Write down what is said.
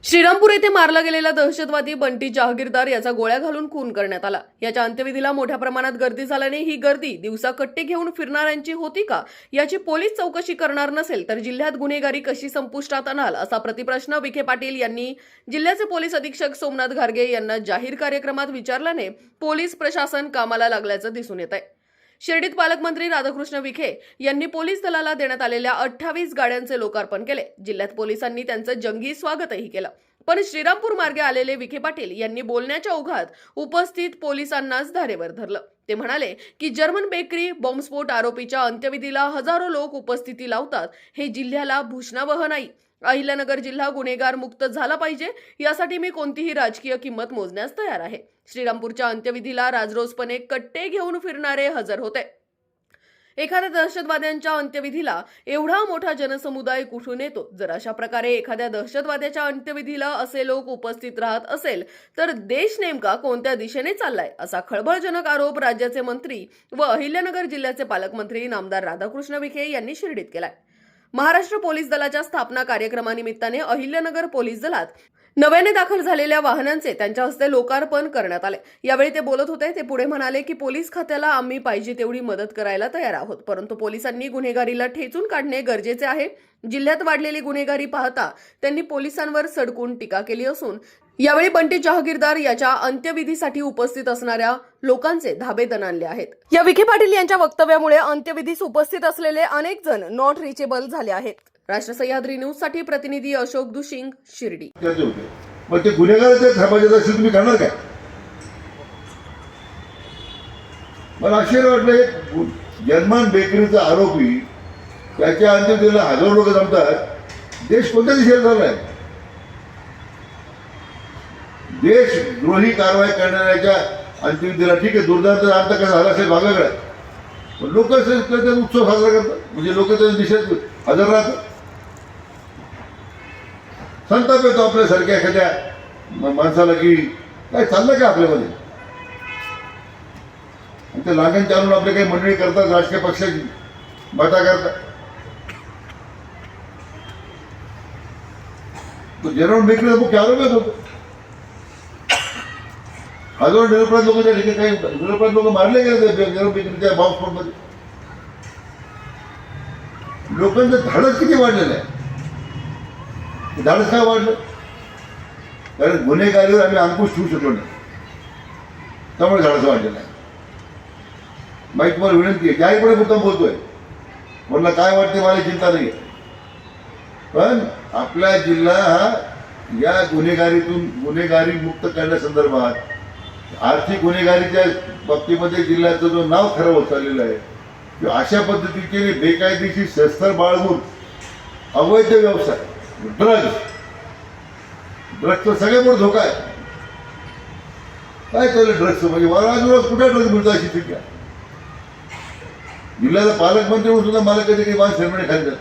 श्रीरामपूर येथे मारला गेलेला दहशतवादी बंटी जहागीरदार याचा गोळ्या घालून खून करण्यात आला। याच्या अंत्यविधीला मोठ्या प्रमाणात गर्दी झाल्याने ही गर्दी दिवसा कट्टे घेऊन फिरणाऱ्यांची होती का याची पोलीस चौकशी करणार नसेल तर जिल्ह्यात गुन्हेगारी कशी संपुष्टात आणाल असा प्रतिप्रश्न विखे पाटील यांनी जिल्ह्याचे पोलीस अधीक्षक सोमनाथ घारगे यांना जाहीर कार्यक्रमात विचारल्याने पोलीस प्रशासन कामाला लागल्याचं दिसून येत आहे। शिर्डीत पालकमंत्री राधाकृष्ण विखे यांनी पोलीस दलाला देण्यात आलेल्या 28 गाड्यांचे लोकार्पण केले। जिल्ह्यात पोलिसांनी त्यांचं जंगी स्वागतही केलं। पण श्रीरामपूर मार्गे आलेले विखे पाटील यांनी बोलण्याच्या ओघात उपस्थित पोलिसांनाच धारेवर धरलं। ते म्हणाले की जर्मन बेकरी बॉम्बस्फोट आरोपीच्या अंत्यविधीला हजारो लोक उपस्थिती लावतात, हे जिल्ह्याला भूषणावह नाही। अहिल्यानगर जिल्हा गुन्हेगार मुक्त झाला पाहिजे यासाठी मी कोणतीही राजकीय किंमत मोजण्यास तयार आहे। श्रीरामपूरच्या अंत्यविधीला राजरोसपणे कट्टे घेऊन फिरणारे हजर होते। एखाद्या दहशतवाद्यांच्या अंत्यविधीला एवढा मोठा जनसमुदाय कुठून येतो? जर अशा प्रकारे एखाद्या दहशतवाद्याच्या अंत्यविधीला असे लोक उपस्थित राहत असेल तर देश नेमका कोणत्या दिशेने चाललाय असा खळबळजनक आरोप राज्याचे मंत्री व अहिल्यानगर जिल्ह्याचे पालकमंत्री नामदार राधाकृष्ण विखे यांनी शिर्डीत केलाय। महाराष्ट्र पोलीस दलाच्या स्थापना कार्यक्रमानिमित्ताने अहिल्यानगर पोलीस दलात नव्याने दाखल झालेल्या वाहनांचे त्यांच्या हस्ते लोकार्पण करण्यात आले। यावेळी ते बोलत होते। ते पुढे म्हणाले की पोलीस खात्याला आम्ही पाहिजे तेवढी मदत करायला तयार आहोत, परंतु पोलिसांनी गुन्हेगारीला ठेचून काढणे गरजेचे आहे। जिल्ह्यात वाढलेली गुन्हेगारी पाहता त्यांनी पोलिसांवर सडकून टीका केली असून यावेळी बंटी जहागीरदार याच्या अंत्यविधीसाठी उपस्थित असणाऱ्या लोकांचे धाबे दणाणले आहेत। या विखे पाटील यांच्या वक्तव्यामुळे अंत्यविधीस उपस्थित असलेले अनेक जण नॉट रिचेबल झाले आहेत। राष्ट्र सह्याद्री न्यूज साठी प्रतिनिधी अशोक दुशिंग, शिर्डी। मग ते गुन्हेगाराच्या थांबायचं असेल तुम्ही करणार काय? मला आश्चर्य वाटलं, जर्मन बेकरीचा आरोपी त्याच्या अंत्यविधीला हजारो लोक जमतात। देश कोणत्या दिशेला चाललाय? देशद्रोही कारवाई करणाऱ्याच्या अंत्यविधीला ठीक आहे, दुर्दैवाचा अर्थ कसा झाला असेल भागाकडे, पण लोक उत्सव साजरा करतात, म्हणजे लोक त्या दिशेत हजर राहतात। संताप येतो आपल्यासारख्या एखाद्या माणसाला की काय चाललं का आपल्यामध्ये, आणि ते लागण चालून आपले काही मंडळी करतात, राजकीय पक्षाची बाटा करतात। तो जर्मन बेकरीचा मुख्य आरोपच होतो। हजारो निरपराध लोक त्या ठिकाणी, काही निरपराध लोक मारले गेले जर्मन बेकरीच्या बॉम्बस्फोटमध्ये। लोकांचं धाडस किती वाढलेलं आहे? धाडस काय वाढलं? कारण गुन्हेगारीवर आम्ही अंकुश ठेवू शकलो नाही, त्यामुळे धाडस वाढलेलं आहे। माहीत तुम्हाला विनंती आहे, जाहीरपणे मुद्दाम बोलतोय, मला काय वाटते मला चिंता नाही, पण आपला जिल्हा हा या गुन्हेगारी मुक्त करण्यासंदर्भात आर्थिक गुन्हेगारीच्या बाबतीमध्ये जिल्ह्याचं जो नाव खराब होत चाललेलं आहे, किंवा अशा पद्धतीचे बेकायदेशीर शस्त्र बाळगून अवैध व्यवसाय, ड्रग्सचा सगळ्यात मोठा धोका आहे। काय चाललं ड्रग्सचं? म्हणजे रोज कुठे ड्रग्स मिळतो अशी स्थिती आहे। जिल्ह्याचा पालकमंत्री म्हणून सुद्धा मला कधी काही मान शर्मणे खाली जात